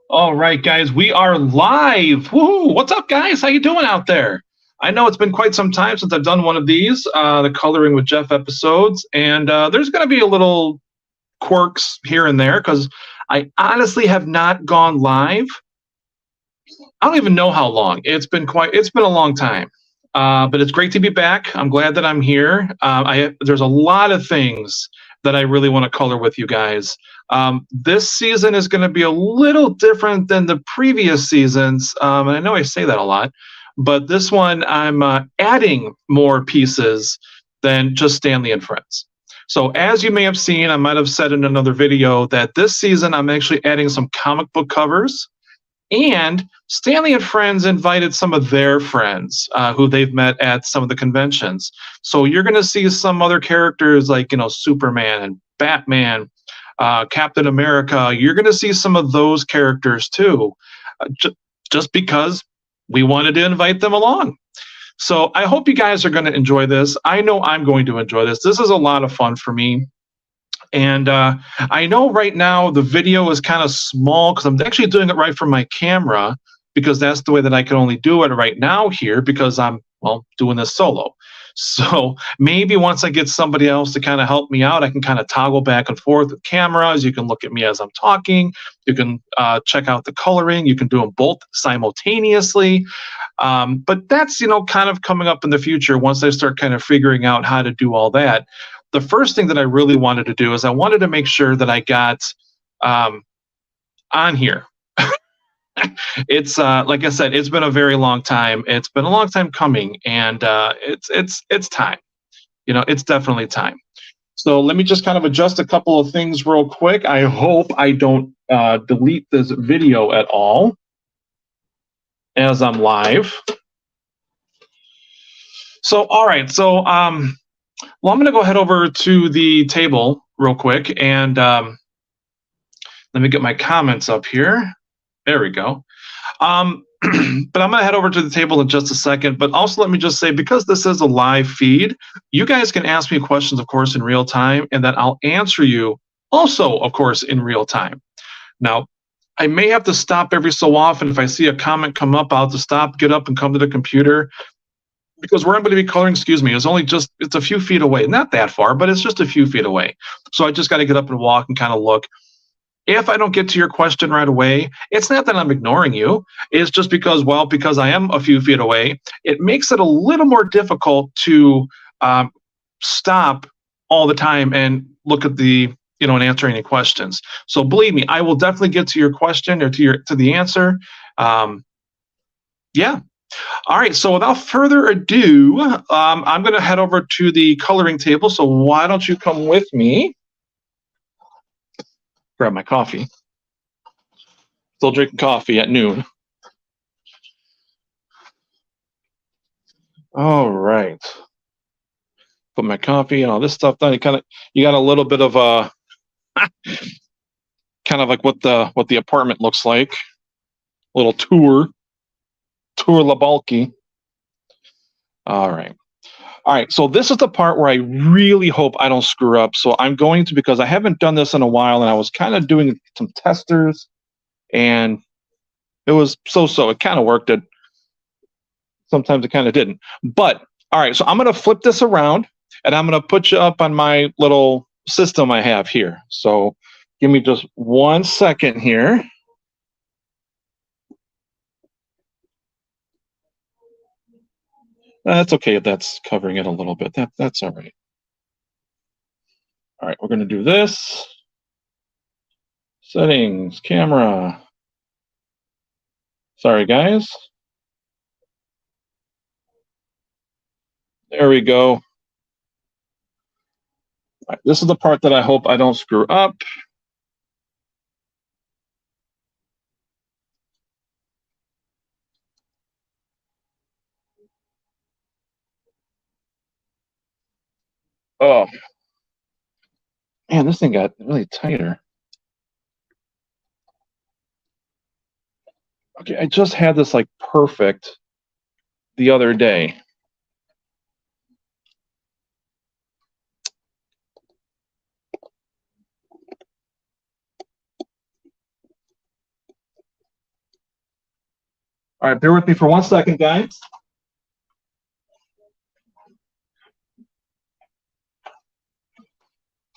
All right, guys, we are live. Woohoo! What's up, guys? How you doing out there? I know it's been quite some time since I've done one of these, the Coloring with Jeff episodes, and there's going to be a little quirks here and there because I honestly have not gone live. I don't even know how long. It's been a long time, but it's great to be back. I'm glad that I'm here. There's a lot of things that I really want to color with you guys. This season is going to be a little different than the previous seasons, and I know I say that a lot, but this one I'm adding more pieces than just Stanley and Friends. So as you may have seen, I might have said in another video that this season I'm actually adding some comic book covers. And Stanley and Friends invited some of their friends who they've met at some of the conventions. So you're going to see some other characters like, Superman and Batman, Captain America. You're going to see some of those characters too, just because we wanted to invite them along. So I hope you guys are going to enjoy this. I know I'm going to enjoy this. This is a lot of fun for me. And I know right now the video is kind of small because I'm actually doing it right from my camera because that's the way that I can only do it right now here because I'm, well, doing this solo. So maybe once I get somebody else to kind of help me out, I can kind of toggle back and forth with cameras. You can look at me as I'm talking. You can check out the coloring. You can do them both simultaneously. But that's, kind of coming up in the future once I start kind of figuring out how to do all that. The first thing that I really wanted to do is I wanted to make sure that I got on here. It's like I said, it's been a very long time. It's been a long time coming, and it's time. It's definitely time. So let me just kind of adjust a couple of things real quick. I hope I don't delete this video at all as I'm live. So all right, so well, I'm going to go head over to the table real quick and let me get my comments up here. There we go. But I'm going to head over to the table in just a second. But also, let me just say, because this is a live feed, you guys can ask me questions, of course, in real time, and then I'll answer you also, of course, in real time. Now, I may have to stop every so often. If I see a comment come up, I'll have to stop, get up, and come to the computer because where I'm going to be coloring, it's a few feet away. Not that far, but it's just a few feet away. So I just got to get up and walk and kind of look. If I don't get to your question right away, it's not that I'm ignoring you. It's just because I am a few feet away, it makes it a little more difficult to stop all the time and look at and answer any questions. So believe me, I will definitely get to your question or to the answer. Yeah. All right, so without further ado, I'm going to head over to the coloring table. So why don't you come with me? Grab my coffee. Still drinking coffee at noon. All right. Put my coffee and all this stuff done. You got a little bit of a kind of like what the apartment looks like. A little tour la bulky. All right. All right, so this is the part where I really hope I don't screw up. So I'm going to, because I haven't done this in a while, and I was kind of doing some testers, and it was so-so. It kind of worked. Sometimes it kind of didn't. But, all right, so I'm going to flip this around, and I'm going to put you up on my little system I have here. So give me just 1 second here. That's okay if that's covering it a little bit. That's all right. All right, we're going to do this. Settings, camera. Sorry, guys. There we go. All right, this is the part that I hope I don't screw up. Oh, man, this thing got really tighter. Okay, I just had this like perfect the other day. All right, bear with me for 1 second, guys.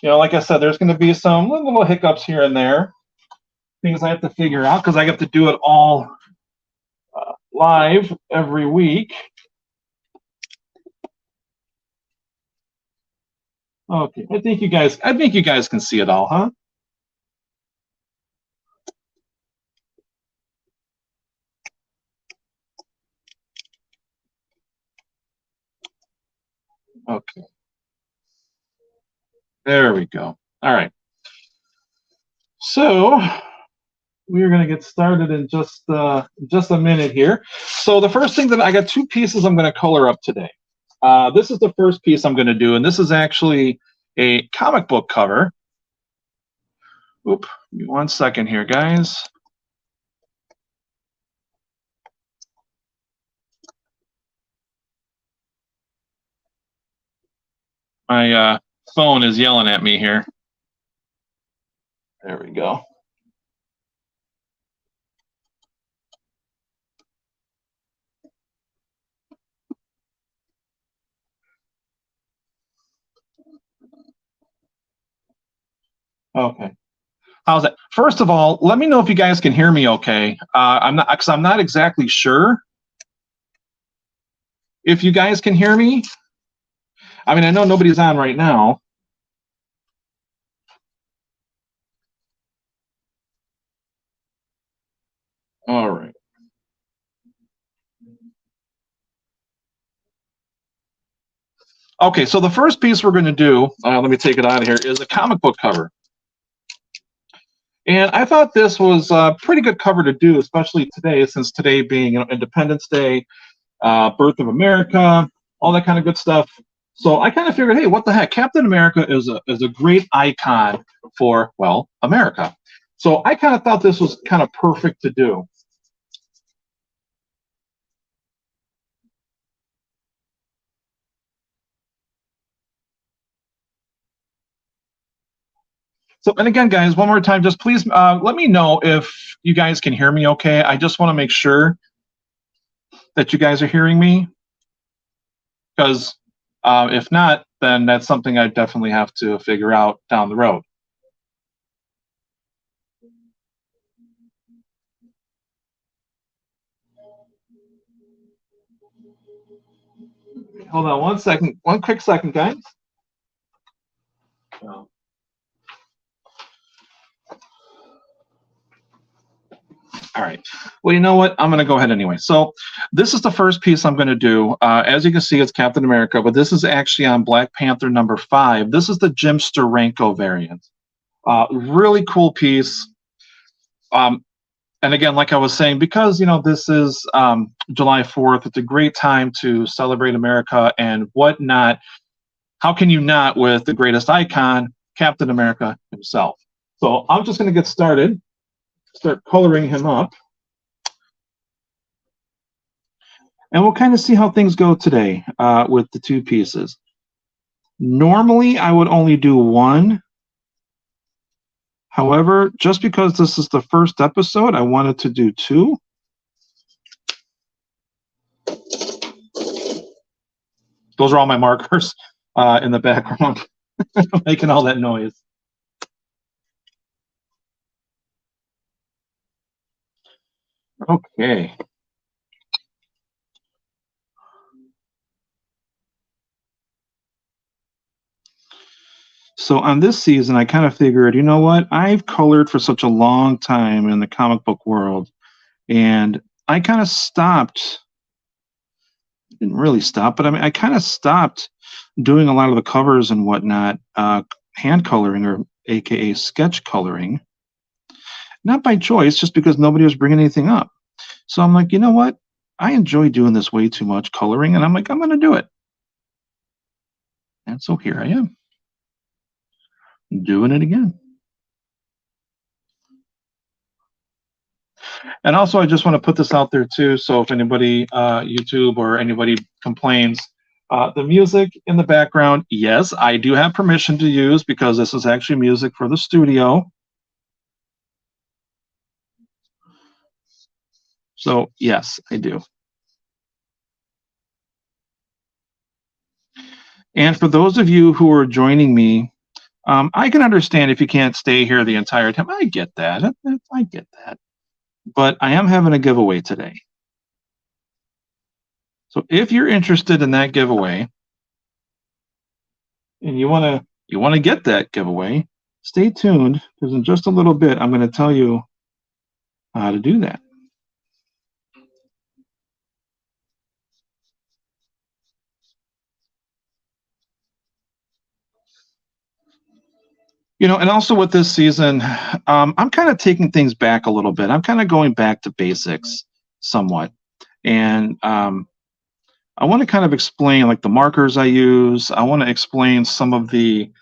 You know, like I said, there's going to be some little hiccups here and there, things I have to figure out because I have to do it all live every week. Okay, I think you guys can see it all, huh? Okay. There we go. All right. So we're going to get started in just a minute here. So the first thing that I got 2 pieces I'm going to color up today. This is the first piece I'm going to do, and this is actually a comic book cover. Oop, give me 1 second here, guys. My phone is yelling at me here. There we go. Okay. How's that? First of all, let me know if you guys can hear me okay. I'm not exactly sure if you guys can hear me. I mean, I know nobody's on right now. All right. Okay, so the first piece we're going to do, let me take it out of here, is a comic book cover. And I thought this was a pretty good cover to do, especially today, since today being Independence Day, birth of America, all that kind of good stuff. So I kind of figured, hey, what the heck? Captain America is a great icon for, well, America. So I kind of thought this was kind of perfect to do. So, and again, guys, one more time, just please let me know if you guys can hear me okay. I just want to make sure that you guys are hearing me, because if not, then that's something I definitely have to figure out down the road. Hold on 1 second, 1 quick second, guys. All right. Well, you know what? I'm going to go ahead anyway. So this is the first piece I'm going to do. As you can see, it's Captain America, but this is actually on Black Panther #5. This is the Jim Steranko variant. Really cool piece. And again, like I was saying, because this is July 4th, it's a great time to celebrate America and whatnot. How can you not with the greatest icon, Captain America himself? So I'm just going to get started. Start coloring him up. And we'll kind of see how things go today with the 2 pieces. Normally, I would only do 1. However, just because this is the first episode, I wanted to do 2. Those are all my markers in the background, making all that noise. Okay. So on this season, I kind of figured, you know what? I've colored for such a long time in the comic book world, and I kind of stopped. Didn't really stop, but I mean, I kind of stopped doing a lot of the covers and whatnot, hand coloring, or AKA sketch coloring. Not by choice, just because nobody was bringing anything up. So I'm like, you know what? I enjoy doing this way too much, coloring, and I'm like, I'm going to do it. And so here I am, doing it again. And also, I just want to put this out there too. So if anybody, YouTube or anybody complains, the music in the background, yes, I do have permission to use, because this is actually music for the studio. So yes, I do. And for those of you who are joining me, I can understand if you can't stay here the entire time. I get that. I get that. But I am having a giveaway today. So if you're interested in that giveaway and you want to get that giveaway, stay tuned because in just a little bit I'm going to tell you how to do that. And also with this season, I'm kind of taking things back a little bit. I'm kind of going back to basics somewhat. And I want to kind of explain like the markers I use. I want to explain some of the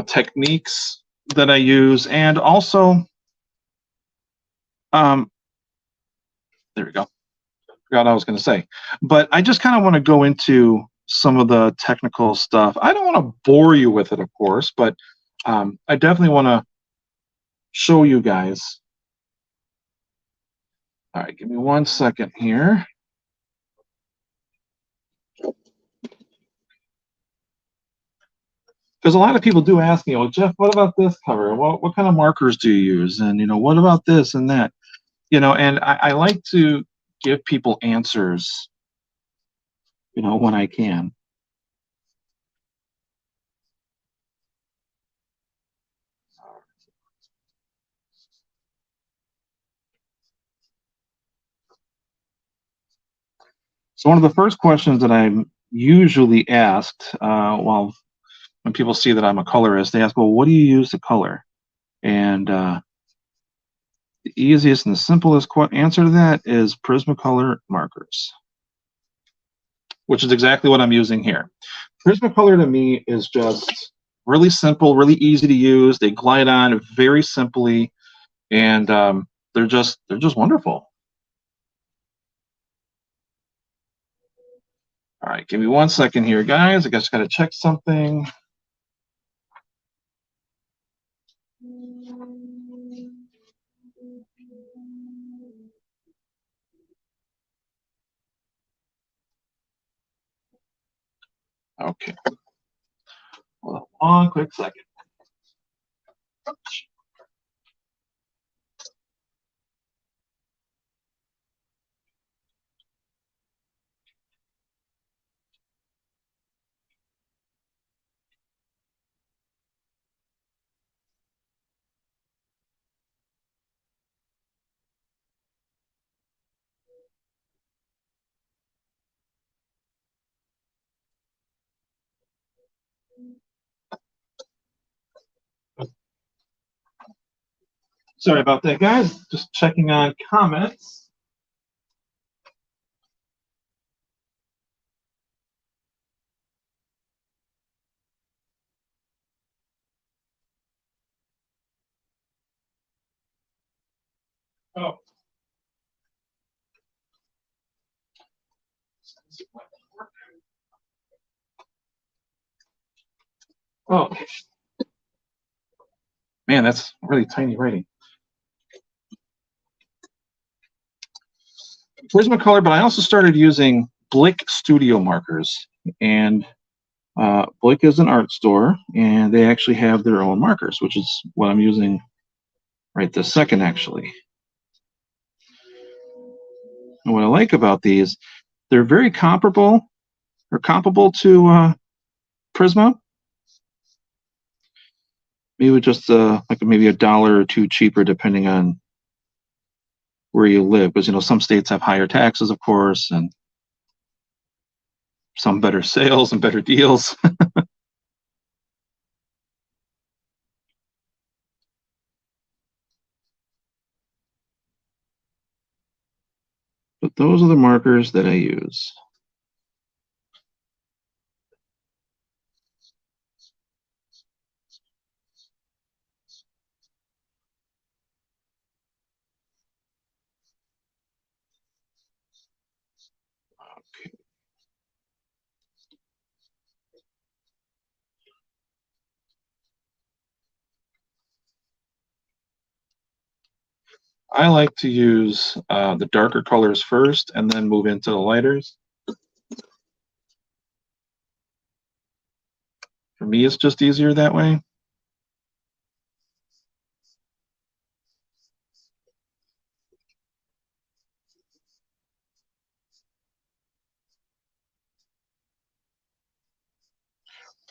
techniques that I use. And also, um, there we go. Forgot what I was going to say. But I just kind of want to go into some of the technical stuff. I don't want to bore you with it, of course, but I definitely want to show you guys. All right, give me 1 second here. Because a lot of people do ask me, "Oh, Jeff, what about this cover? What kind of markers do you use? And what about this and that?" And I like to give people answers, when I can. So one of the first questions that I'm usually asked, when people see that I'm a colorist, they ask, "Well, what do you use to color?" And the easiest and the simplest answer to that is Prismacolor markers, which is exactly what I'm using here. Prismacolor to me is just really simple, really easy to use. They glide on very simply, and they're just wonderful. All right, give me 1 second here, guys. I just got to check something. Okay. Hold on 1 quick second. Sorry about that, guys. Just checking on comments. Oh. Oh. Man, that's really tiny writing. Prismacolor, but I also started using Blick Studio markers. And Blick is an art store, and they actually have their own markers, which is what I'm using right this second, actually. And what I like about these, they're very comparable to Prisma. Maybe just like maybe $1 or $2 cheaper, depending on where you live, because some states have higher taxes, of course, and some better sales and better deals. But those are the markers that I use. Okay. I like to use the darker colors first and then move into the lighters. For me, it's just easier that way.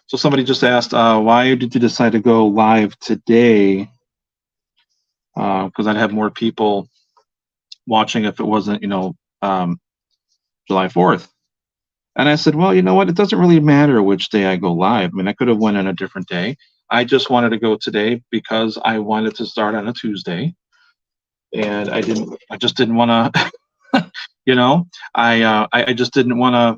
So somebody just asked, why did you decide to go live today? Because I'd have more people watching if it wasn't, July 4th. And I said, well, you know what? It doesn't really matter which day I go live. I mean, I could have went on a different day. I just wanted to go today because I wanted to start on a Tuesday, and I just didn't want to, I just didn't want to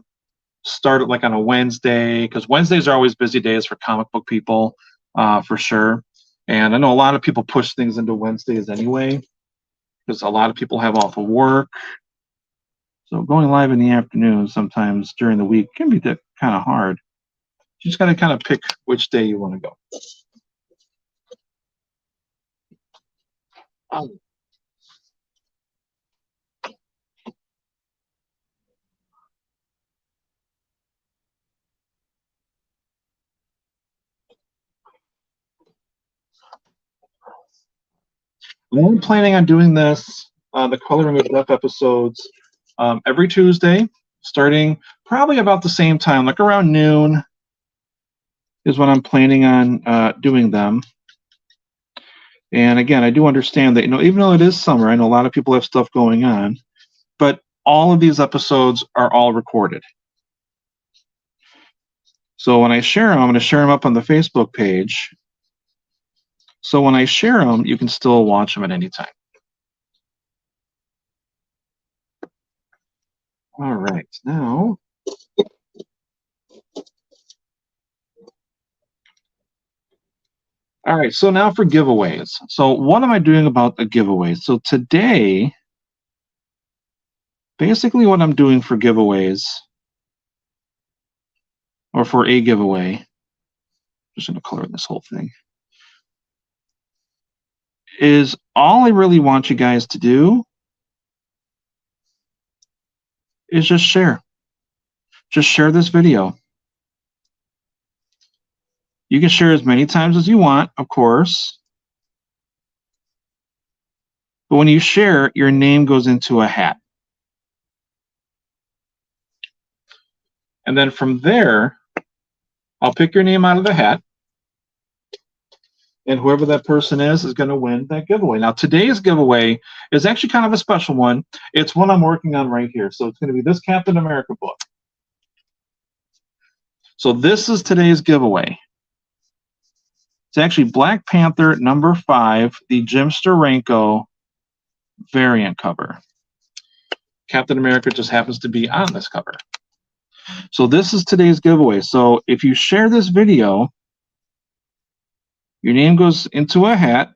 start it like on a Wednesday, because Wednesdays are always busy days for comic book people, for sure. And I know a lot of people push things into Wednesdays anyway, because a lot of people have off of work. So going live in the afternoon sometimes during the week can be kind of hard. You just got to kind of pick which day you want to go. I'm planning on doing this, the Coloring with Jeff episodes, every Tuesday, starting probably about the same time, like around noon is when I'm planning on doing them. And again, I do understand that, even though it is summer, I know a lot of people have stuff going on, but all of these episodes are all recorded. So when I share them, I'm going to share them up on the Facebook page. So when I share them, you can still watch them at any time. All right, now. All right, so now for giveaways. So what am I doing about the giveaways? So today, basically what I'm doing for giveaways, or for a giveaway, just going to color this whole thing, is all I really want you guys to do is just share. Just share this video. You can share as many times as you want, of course. But when you share, your name goes into a hat. And then from there, I'll pick your name out of the hat. And whoever that person is going to win that giveaway. Now, today's giveaway is actually kind of a special one. It's one I'm working on right here. So it's going to be this Captain America book. So this is today's giveaway. It's actually Black Panther #5, the Jim Steranko variant cover. Captain America just happens to be on this cover. So this is today's giveaway. So if you share this video, your name goes into a hat,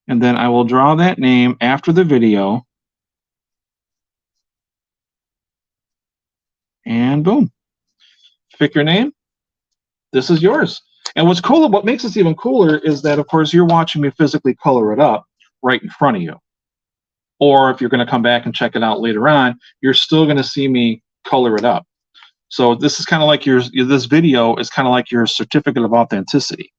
and then I will draw that name after the video, and boom. Pick your name. This is yours. And what's cool, what makes this even cooler is that, of course, you're watching me physically color it up right in front of you. Or if you're going to come back and check it out later on, you're still going to see me color it up. So this is kind of like this video is kind of like your certificate of authenticity.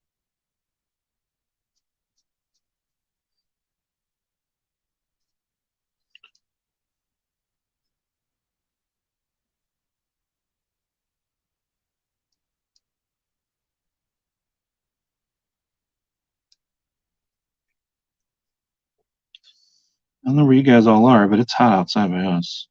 I don't know where you guys all are, but it's hot outside by us.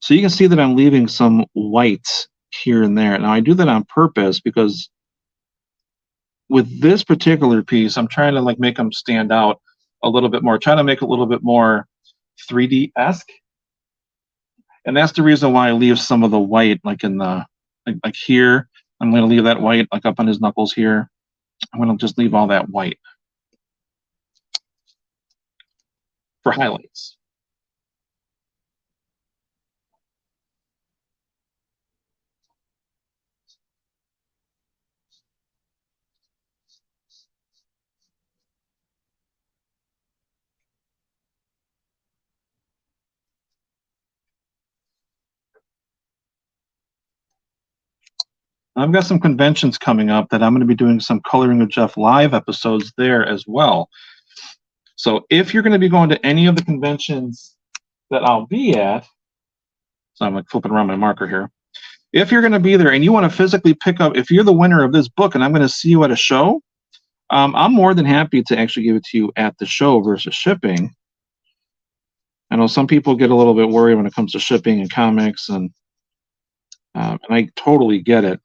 So you can see that I'm leaving some white here and there. Now I do that on purpose because with this particular piece, I'm trying to like make them stand out a little bit more, trying to make it a little bit more 3D-esque. And that's the reason why I leave some of the white like in the, like here. I'm going to leave that white like up on his knuckles here. I'm going to just leave all that white for highlights. I've got some conventions coming up that I'm going to be doing some Coloring with Jeff live episodes there as well. So if you're going to be going to any of the conventions that I'll be at, so I'm like flipping around my marker here. If you're going to be there and you want to physically pick up, if you're the winner of this book and I'm going to see you at a show, I'm more than happy to actually give it to you at the show versus shipping. I know some people get a little bit worried when it comes to shipping and comics, and I totally get it.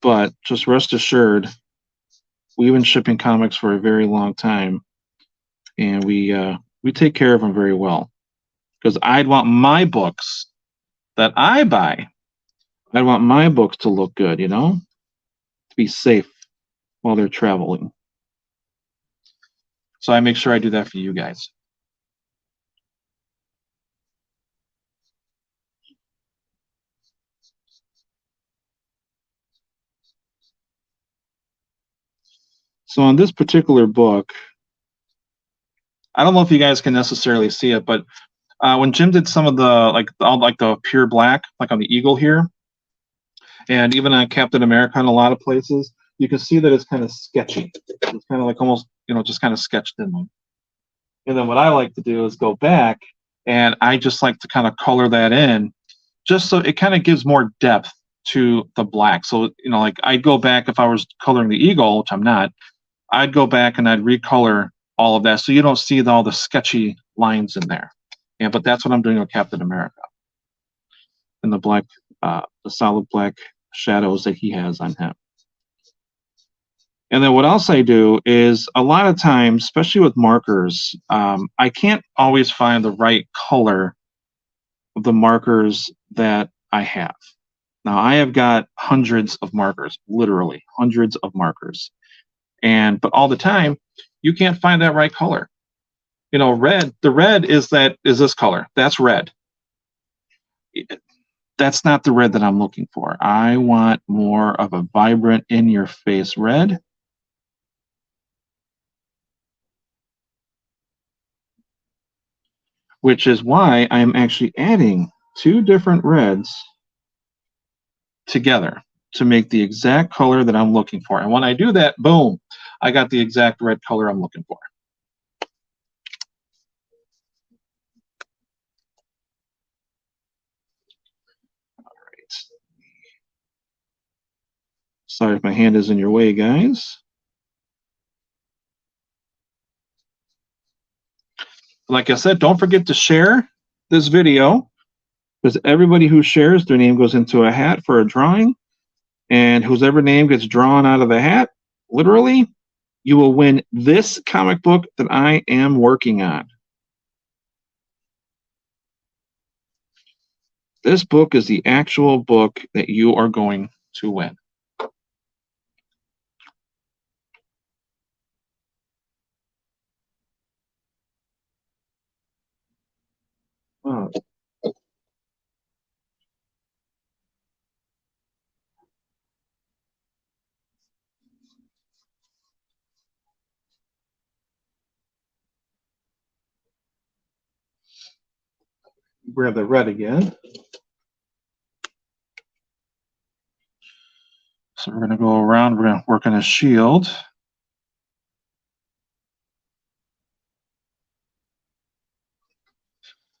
But just rest assured, we've been shipping comics for a very long time, and we take care of them very well. Because I'd want my books that I buy, I want my books to look good, you know, to be safe while they're traveling. So I make sure I do that for you guys. So on this particular book, I don't know if you guys can necessarily see it, but when Jim did some of the like the pure black, like on the eagle here, and even on Captain America in a lot of places, you can see that it's kind of sketchy. It's kind of like almost, you know, just kind of sketched in there. And then what I like to do is go back and I just like to kind of color that in just so it kind of gives more depth to the black. So, you know, like I'd go back if I was coloring the eagle, which I'm not, I'd go back and I'd recolor all of that so you don't see all the sketchy lines in there. Yeah, but that's what I'm doing with Captain America. And the black, the solid black shadows that he has on him. And then what else I do is a lot of times, especially with markers, I can't always find the right color of the markers that I have. Now, I have got hundreds of markers, literally hundreds of markers. But all the time, you can't find that right color. You know, red, the red is this color. That's red. That's not the red that I'm looking for. I want more of a vibrant, in-your-face red. Which is why I'm actually adding two different reds together to make the exact color that I'm looking for. And when I do that, boom, I got the exact red color I'm looking for. All right. Sorry if my hand is in your way, guys. Like I said, don't forget to share this video, because everybody who shares, their name goes into a hat for a drawing, and whoever name gets drawn out of the hat, literally, you will win this comic book that I am working on. This book is the actual book that you are going to win. Oh. Grab the red again. So we're going to go around, we're going to work on a shield.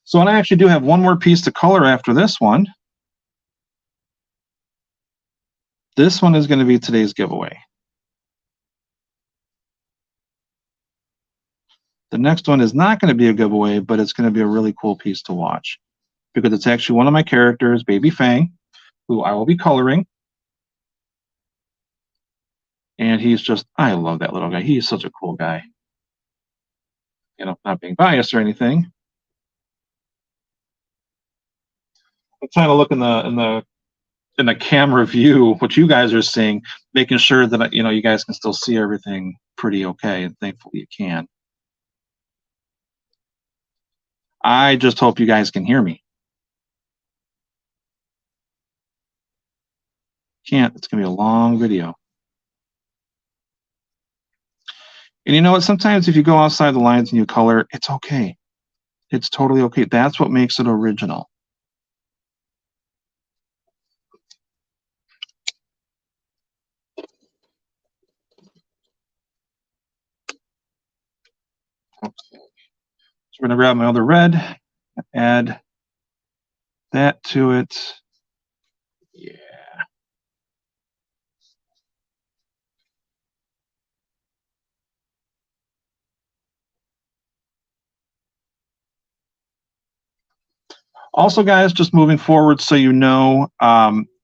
So I actually do have one more piece to color after this one. This one is going to be today's giveaway. The next one is not going to be a giveaway, but it's going to be a really cool piece to watch, because it's actually one of my characters, Baby Fang, who I will be coloring. And he's just, I love that little guy. He's such a cool guy. You know, not being biased or anything. I'm trying to look in the camera view, what you guys are seeing, making sure that, you know, you guys can still see everything pretty okay, and thankfully you can. I just hope you guys can hear me. Can't, it's gonna be a long video. And you know what, sometimes if you go outside the lines and you color, it's okay. It's totally okay. That's what makes it original. we're going to grab my other red, add that to it. Yeah. Also, guys, just moving forward, so you know,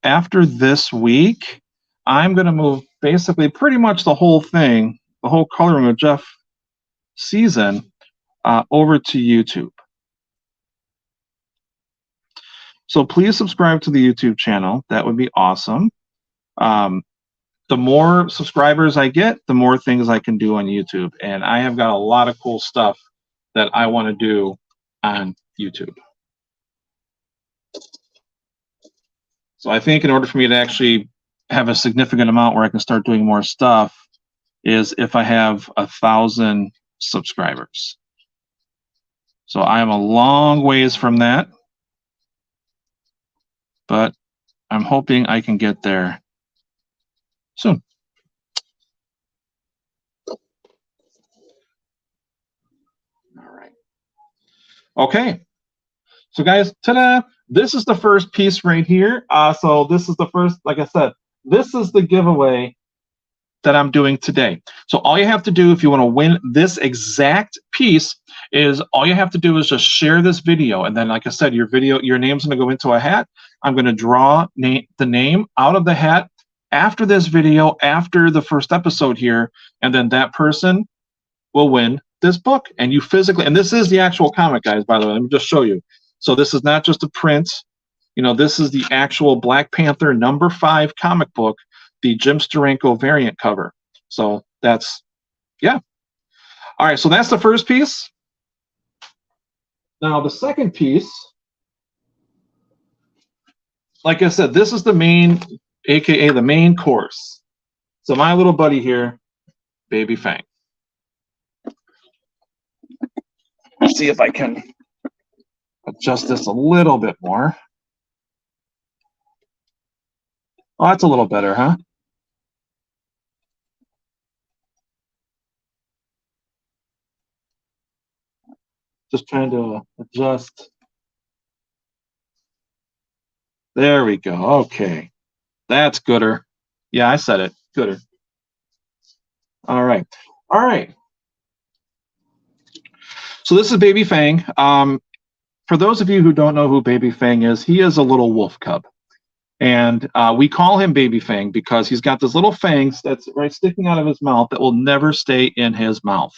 after this week, I'm going to move basically pretty much the whole thing, the whole Coloring with Jeff season, over to YouTube. So please subscribe to the YouTube channel. That would be awesome. The more subscribers I get, the more things I can do on YouTube. And I have got a lot of cool stuff that I want to do on YouTube. So I think in order for me to actually have a significant amount where I can start doing more stuff is if I have 1,000 subscribers. So I am a long ways from that, but I'm hoping I can get there soon. All right. Okay. So guys, ta-da! This is the first piece right here. So this is the first, like I said, this is the giveaway that I'm doing today. So all you have to do if you want to win this exact piece is all you have to do is just share this video. And then, like I said, your name's going to go into a hat. I'm going to draw the name out of the hat after this video, after the first episode here. And then that person will win this book. And you physically, and this is the actual comic, guys, by the way, let me just show you. So this is not just a print. You know, this is the actual Black Panther #5 comic book, the Jim Steranko variant cover. So that's, yeah. All right, so that's the first piece. Now the second piece, like I said, this is the main, AKA the main course. So my little buddy here, Baby Fang. Let's see if I can adjust this a little bit more. Oh, that's a little better, huh? Just trying to adjust. There we go. Okay. That's gooder. Yeah, I said it. Gooder. All right. All right. So this is Baby Fang. For those of you who don't know who Baby Fang is, he is a little wolf cub. And we call him Baby Fang because he's got this little fangs that's right sticking out of his mouth that will never stay in his mouth.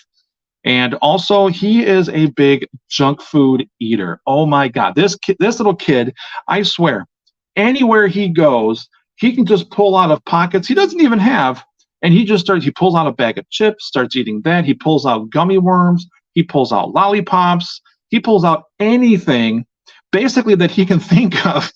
And also, he is a big junk food eater. Oh my God, this little kid, I swear, anywhere he goes, he can just pull out of pockets he doesn't even have, and he pulls out a bag of chips, starts eating that. He pulls out gummy worms, he pulls out lollipops, he pulls out anything, basically that he can think of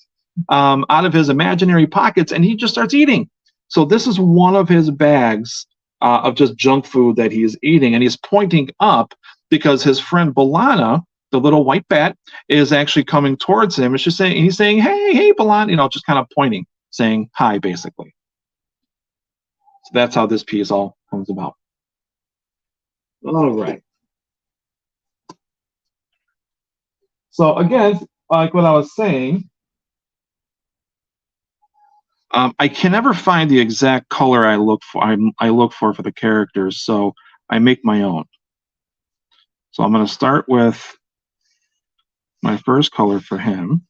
out of his imaginary pockets, and he just starts eating. So this is one of his bags of just junk food that he's eating, and he's pointing up because his friend Balana, the little white bat, is actually coming towards him. It's just saying, he's saying, hey, Balana, you know, just kind of pointing, saying hi, basically. So that's how this piece all comes about. All right. So again, like what I was saying, I can never find the exact color I look for. I look for the characters, so I make my own. So I'm going to start with my first color for him.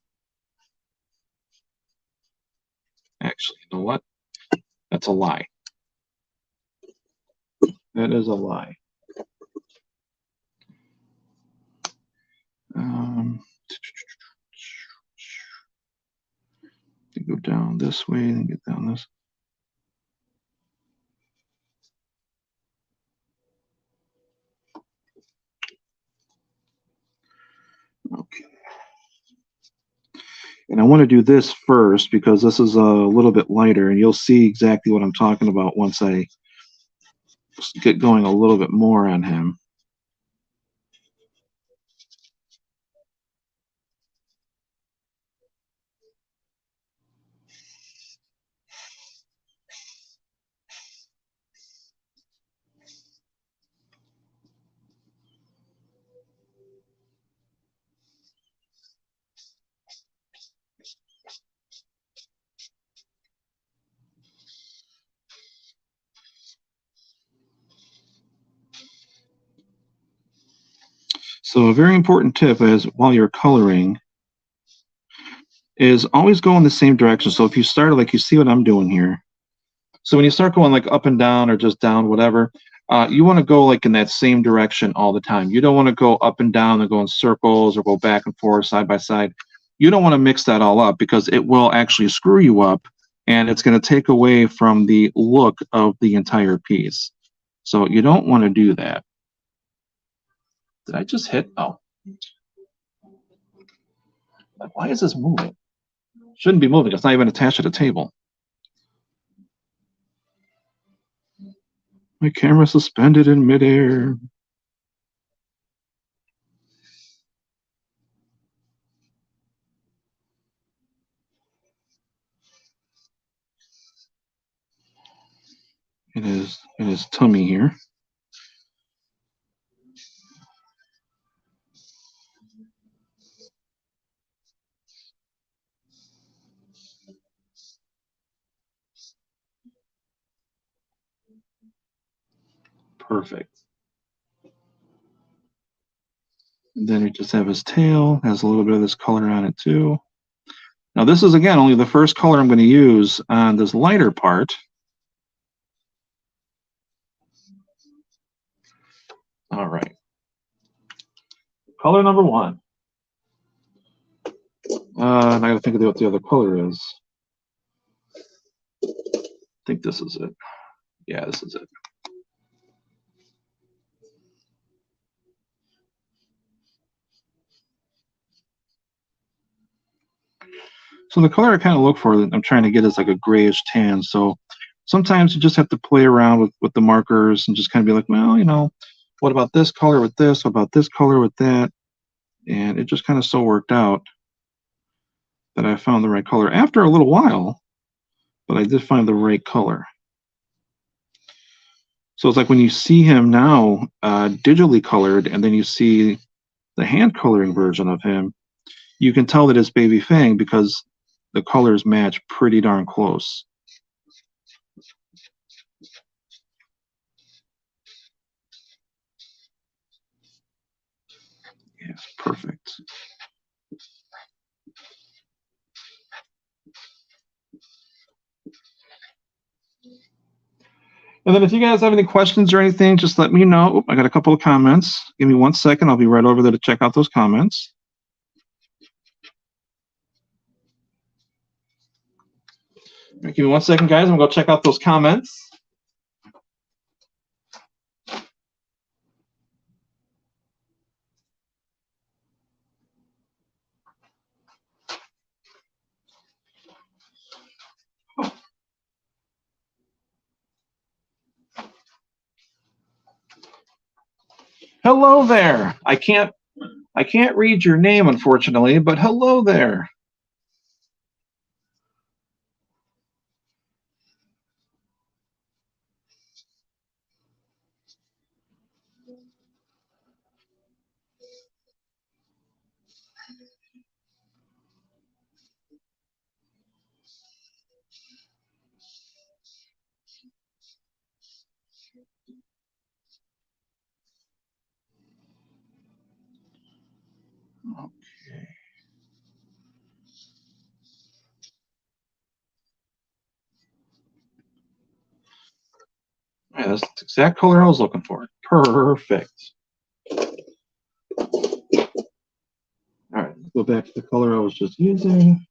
Actually, you know what? That's a lie. That is a lie. Go down this way and get down this. Okay. And I want to do this first because this is a little bit lighter, and you'll see exactly what I'm talking about once I get going a little bit more on him. So a very important tip is while you're coloring is always go in the same direction. So if you start like you see what I'm doing here. So when you start going like up and down or just down, whatever, you want to go like in that same direction all the time. You don't want to go up and down and go in circles or go back and forth side by side. You don't want to mix that all up because it will actually screw you up and it's going to take away from the look of the entire piece. So you don't want to do that. Did I just hit? Oh, why is this moving? Shouldn't be moving. It's not even attached to the table. My camera suspended in midair. It is in his tummy here. Perfect. And then we just have his tail, has a little bit of this color on it too. Now this is again only the first color I'm going to use on this lighter part. All right. Color number one. And I got to think of what the other color is. I think this is it. Yeah, this is it. So the color I kind of look for that I'm trying to get is like a grayish tan. So sometimes you just have to play around with the markers and just kind of be like, well, you know, what about this color with this? What about this color with that? And it just kind of so worked out that I found the right color after a little while, but I did find the right color. So it's like when you see him now digitally colored and then you see the hand coloring version of him, you can tell that it's Baby Fang because the colors match pretty darn close. Yes, perfect. And then if you guys have any questions or anything, just let me know. Oop, I got a couple of comments. Give me 1 second. I'll be right over there to check out those comments. Give me 1 second, guys. I'm going to go check out those comments. Hello there. I can't read your name, unfortunately, but hello there. Okay. Yeah, that's the exact color I was looking for. Perfect. All right, let's go back to the color I was just using.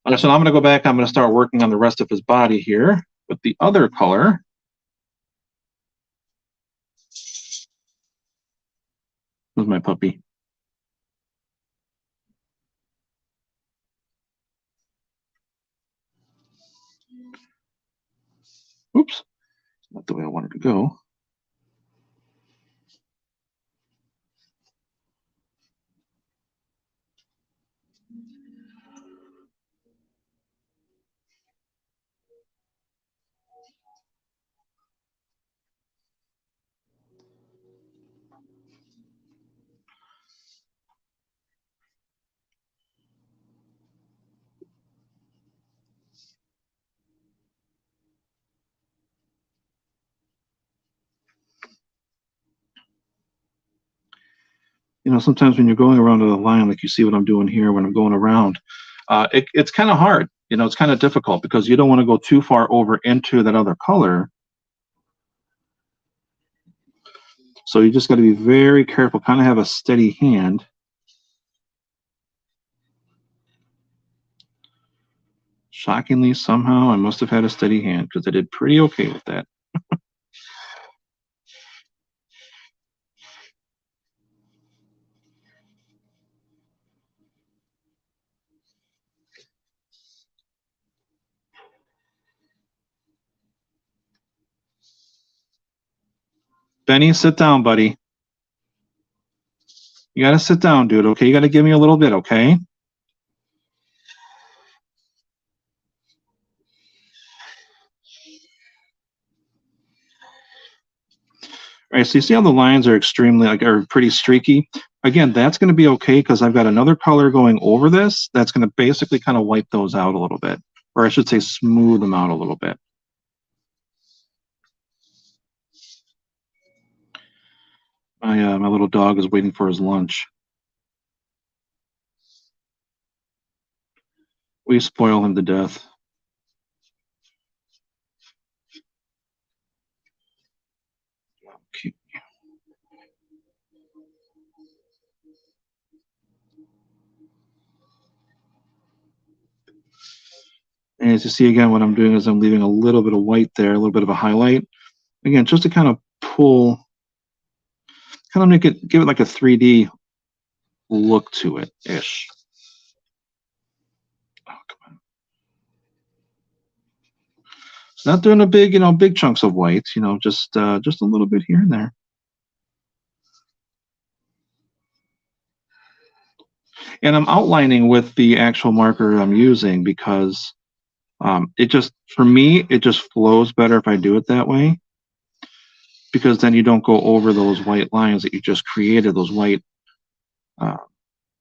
Okay, so now I'm going to go back. I'm going to start working on the rest of his body here with the other color. Who's my puppy? Oops, not the way I wanted to go. You know, sometimes when you're going around a line, like you see what I'm doing here when I'm going around, it's kind of hard. You know, it's kind of difficult because you don't want to go too far over into that other color. So you just got to be very careful, kind of have a steady hand. Shockingly, somehow, I must have had a steady hand because I did pretty okay with that. Benny, sit down, buddy. You got to sit down, dude, okay? You got to give me a little bit, okay? All right, so you see how the lines are extremely, like, are pretty streaky? Again, that's going to be okay because I've got another color going over this that's going to basically kind of wipe those out a little bit, or I should say smooth them out a little bit. My little dog is waiting for his lunch. We spoil him to death. Okay. And as you see again, what I'm doing is I'm leaving a little bit of white there, a little bit of a highlight. Again, just to kind of pull, kind of make it, give it like a 3D look to it ish. Oh, come on. It's not doing a big, big chunks of white, just a little bit here and there. And I'm outlining with the actual marker I'm using because it just, for me, it just flows better if I do it that way. Because then you don't go over those white lines that you just created, those white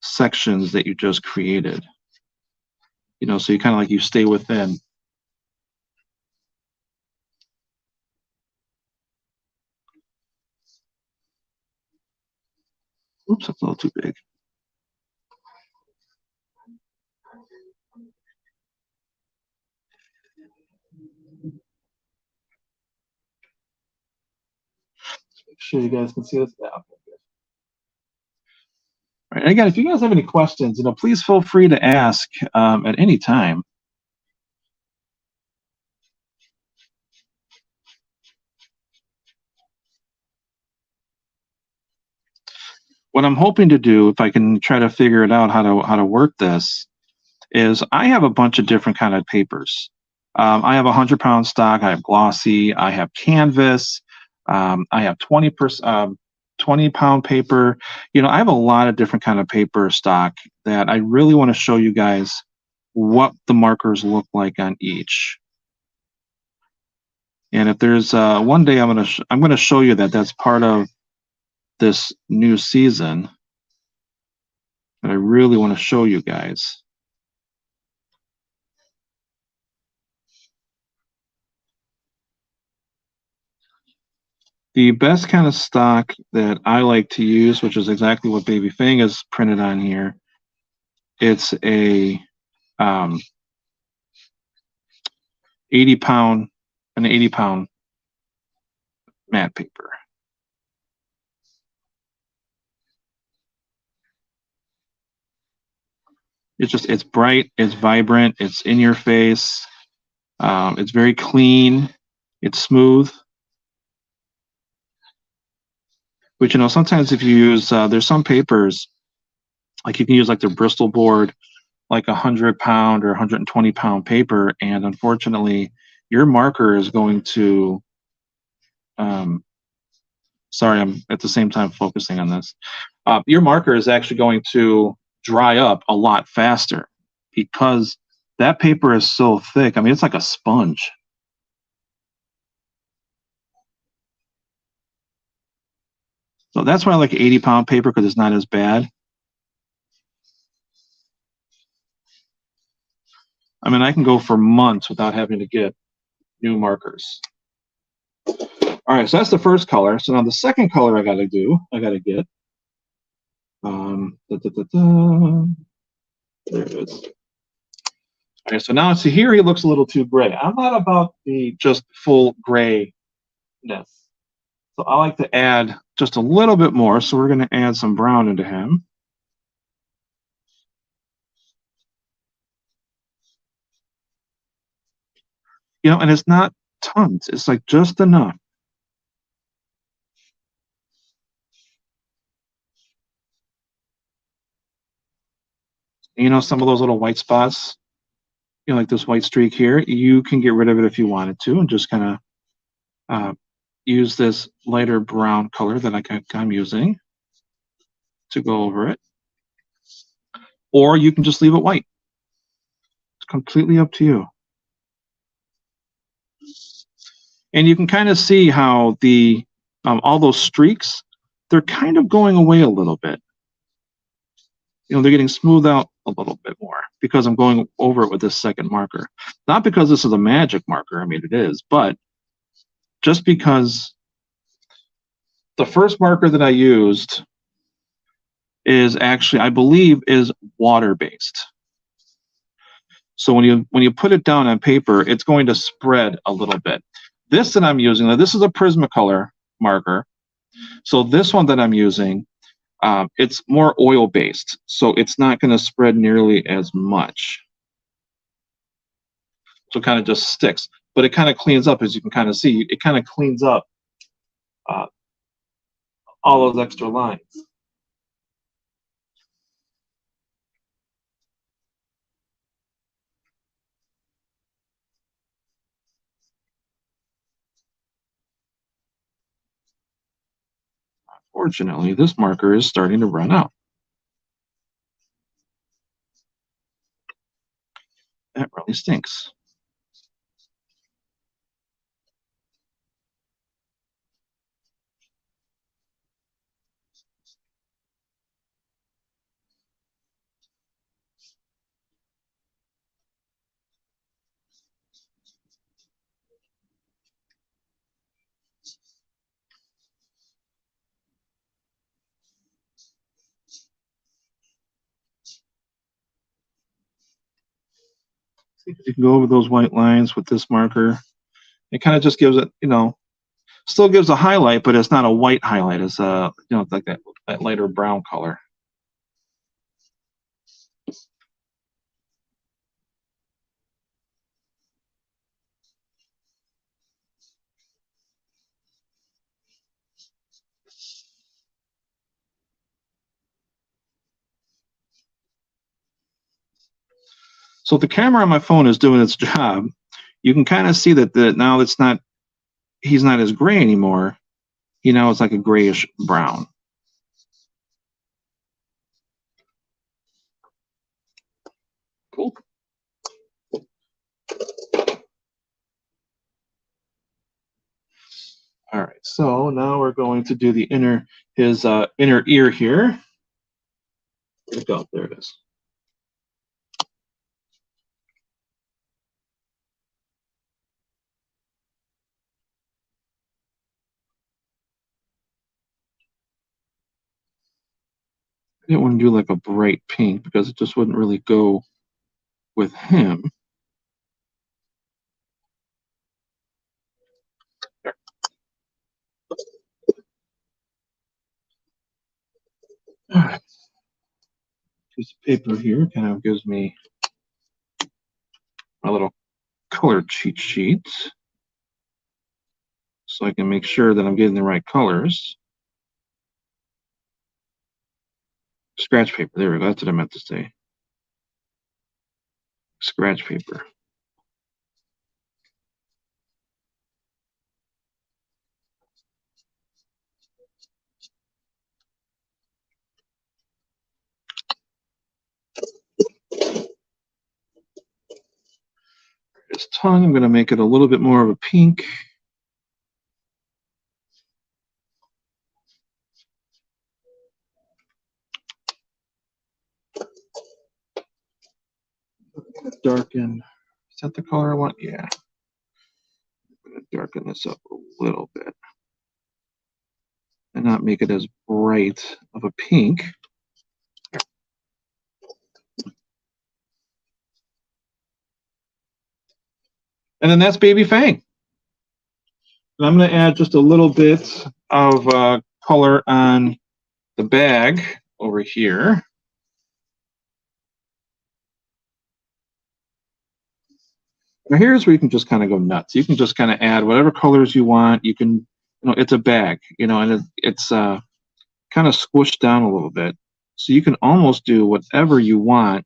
sections that you just created. So you kind of like you stay within. Oops, that's a little too big. Make sure you guys can see this. Yeah, okay, good. All right. And again, if you guys have any questions, please feel free to ask at any time. What I'm hoping to do, if I can try to figure it out how to work this, is I have a bunch of different kind of papers. I have 100-pound stock. I have glossy. I have canvas. I have 20-pound paper. I have a lot of different kind of paper stock that I really want to show you guys what the markers look like on each. And if there's one day I'm gonna show you that's part of this new season that I really want to show you guys. The best kind of stock that I like to use, which is exactly what Baby Fang is printed on here, it's a 80-pound matte paper. It's bright, it's vibrant, it's in your face, it's very clean, it's smooth. Which, sometimes if you use, there's some papers, like you can use like the Bristol board, like 100-pound or 120-pound paper, and unfortunately, your marker is going to, sorry, I'm at the same time focusing on this. Your marker is actually going to dry up a lot faster because that paper is so thick. I mean, it's like a sponge. So that's why I like 80-pound paper because it's not as bad. I mean, I can go for months without having to get new markers. All right, so that's the first color. So now the second color I got to get Da, da, da, da. There it is. Okay, so now see here he looks a little too gray. I'm not about the just full grayness. So I like to add just a little bit more. So we're going to add some brown into him. You know, and it's not tons. It's like just enough. You know, some of those little white spots, you know, like this white streak here, you can get rid of it if you wanted to and just kind of use this lighter brown color that I'm using to go over it. Or you can just leave it white. It's completely up to you. And you can kind of see how the all those streaks, they're kind of going away a little bit. You know, they're getting smoothed out a little bit more because I'm going over it with this second marker. Not because this is a magic marker, I mean it is, but just because the first marker that I used is actually, I believe, is water-based. So when you put it down on paper, it's going to spread a little bit. This that I'm using, this is a Prismacolor marker. So this one that I'm using, it's more oil-based, so it's not going to spread nearly as much. So it kind of just sticks, but it kind of cleans up, as you can kind of see. It kind of cleans up all those extra lines. Fortunately, this marker is starting to run out. That really stinks. You can go over those white lines with this marker. It kind of just gives it, you know, still gives a highlight, but it's not a white highlight. It's you know, like that lighter brown color. So the camera on my phone is doing its job. You can kind of see that now it's not, he's not as gray anymore. You know, it's like a grayish brown. Cool. All right, so now we're going to do the his inner ear here. Where'd it go? There it is. I didn't want to do like a bright pink because it just wouldn't really go with him. There. All right. Piece of paper here kind of gives me a little color cheat sheet so I can make sure that I'm getting the right colors. Scratch paper, there we go, that's what I meant to say. Scratch paper. His tongue, I'm going to make it a little bit more of a pink. Darken. Is that the color I want? Yeah. I'm going to darken this up a little bit and not make it as bright of a pink. And then that's Baby Fang. And I'm going to add just a little bit of color on the bag over here. Now here's where you can just kind of go nuts. You can just kind of add whatever colors you want. You can, it's a bag, and it's kind of squished down a little bit. So you can almost do whatever you want.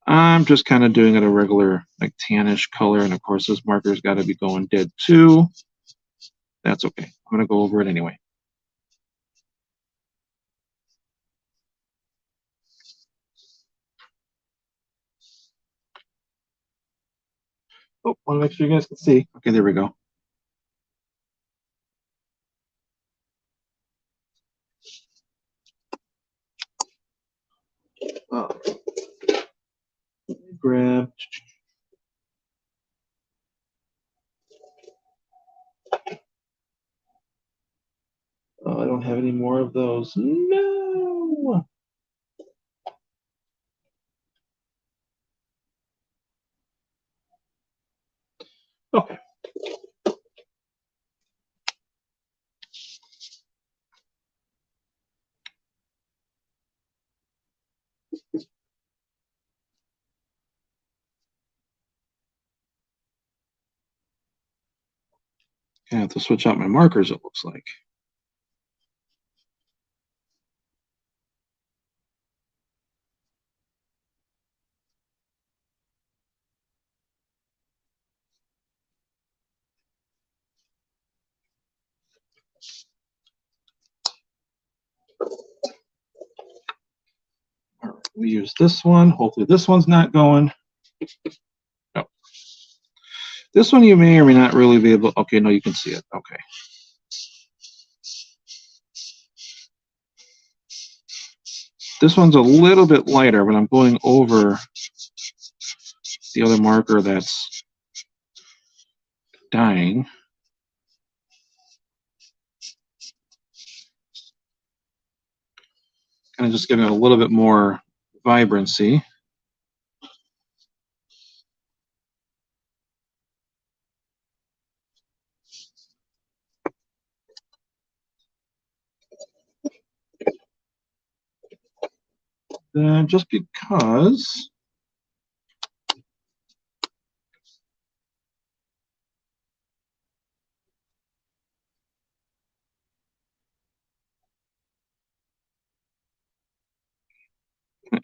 I'm just kind of doing it a regular, like tannish color. And of course, this marker's got to be going dead too. That's okay. I'm going to go over it anyway. Oh, want to make sure you guys can see. Okay, there we go. Oh. Grab. Oh, I don't have any more of those. No. Okay. I have to switch out my markers, it looks like. We use this one. Hopefully this one's not going. No. This one you may or may not really be able. Okay, no, you can see it. Okay. This one's a little bit lighter, but I'm going over the other marker that's dying. Kind of just giving it a little bit more vibrancy. Then just because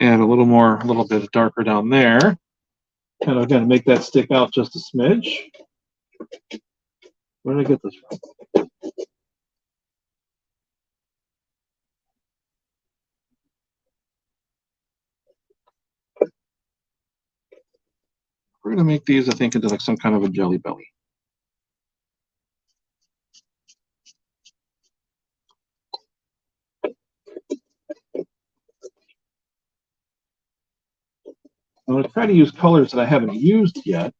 add a little bit darker down there. Kind of again make that stick out just a smidge. Where did I get this from? We're going to make these, I think, into like some kind of a jelly belly. I'm going to try to use colors that I haven't used yet.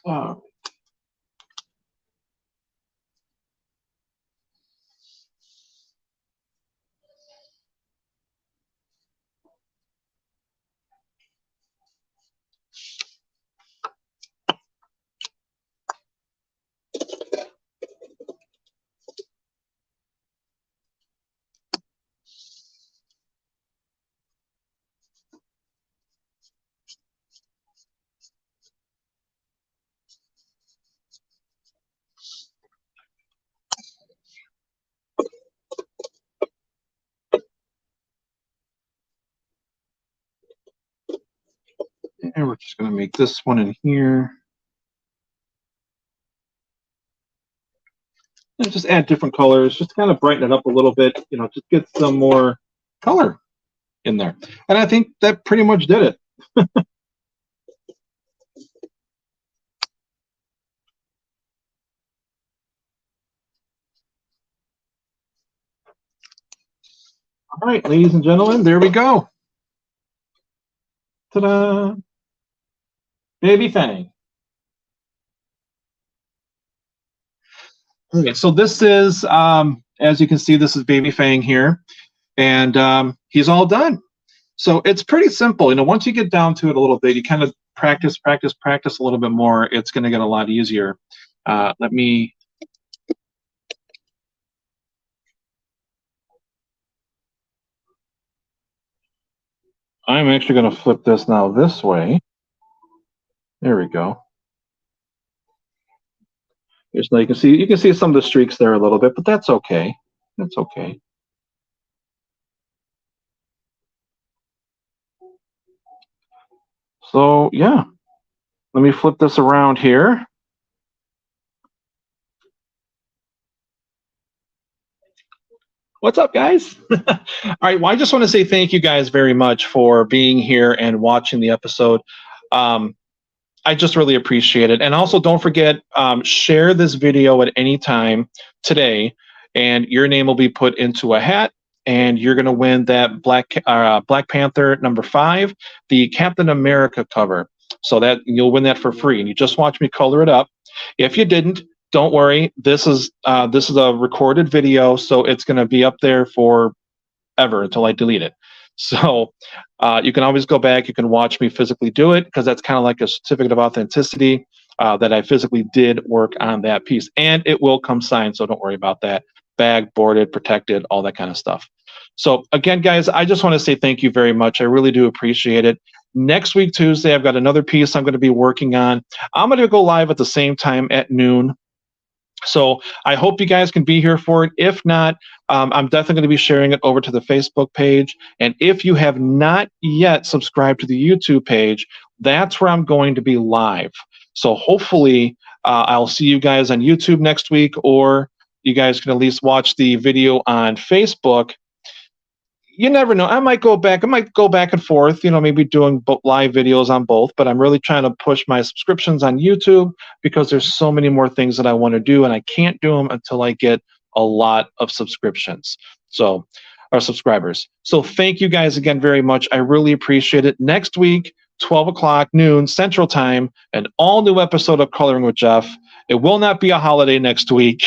Wow. And we're just going to make this one in here. And just add different colors, just to kind of brighten it up a little bit, just get some more color in there. And I think that pretty much did it. All right, ladies and gentlemen, there we go. Ta-da! Baby Fang. Okay, so this is, as you can see, this is Baby Fang here, and he's all done. So it's pretty simple. Once you get down to it a little bit, you kind of practice a little bit more. It's going to get a lot easier. Let me. I'm actually going to flip this now this way. There we go. Just now you can see some of the streaks there a little bit, but that's okay. That's okay. So yeah, let me flip this around here. What's up, guys? All right. Well, I just want to say thank you guys very much for being here and watching the episode. I just really appreciate it. And also, don't forget, share this video at any time today, and your name will be put into a hat, and you're going to win that Black Panther #5, the Captain America cover. So that you'll win that for free, and you just watch me color it up. If you didn't, don't worry. This is a recorded video, so it's going to be up there for ever until I delete it. So you can always go back. You can watch me physically do it, because that's kind of like a certificate of authenticity that I physically did work on that piece. And it will come signed, so don't worry about that. Bagged, boarded, protected, all that kind of stuff. So again, guys, I just want to say thank you very much. I really do appreciate it. Next week, Tuesday, I've got another piece I'm going to be working on. I'm going to go live at the same time at noon. So I hope you guys can be here for it. If not, I'm definitely going to be sharing it over to the Facebook page. And if you have not yet subscribed to the YouTube page, that's where I'm going to be live. So hopefully I'll see you guys on YouTube next week, or you guys can at least watch the video on Facebook. You never know. I might go back and forth, maybe doing live videos on both, but I'm really trying to push my subscriptions on YouTube, because there's so many more things that I want to do, and I can't do them until I get a lot of subscriptions. So, or subscribers. So thank you guys again very much. I really appreciate it. Next week, 12 o'clock noon Central Time, an all new episode of Coloring with Jeff. It will not be a holiday next week.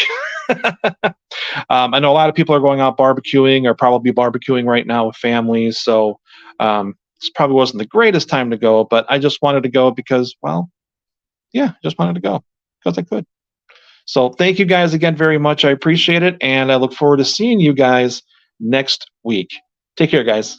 I know a lot of people are going out barbecuing, or probably barbecuing right now with families. So this probably wasn't the greatest time to go, but I just wanted to go because, well, yeah, just wanted to go because I could. So thank you guys again very much. I appreciate it. And I look forward to seeing you guys next week. Take care, guys.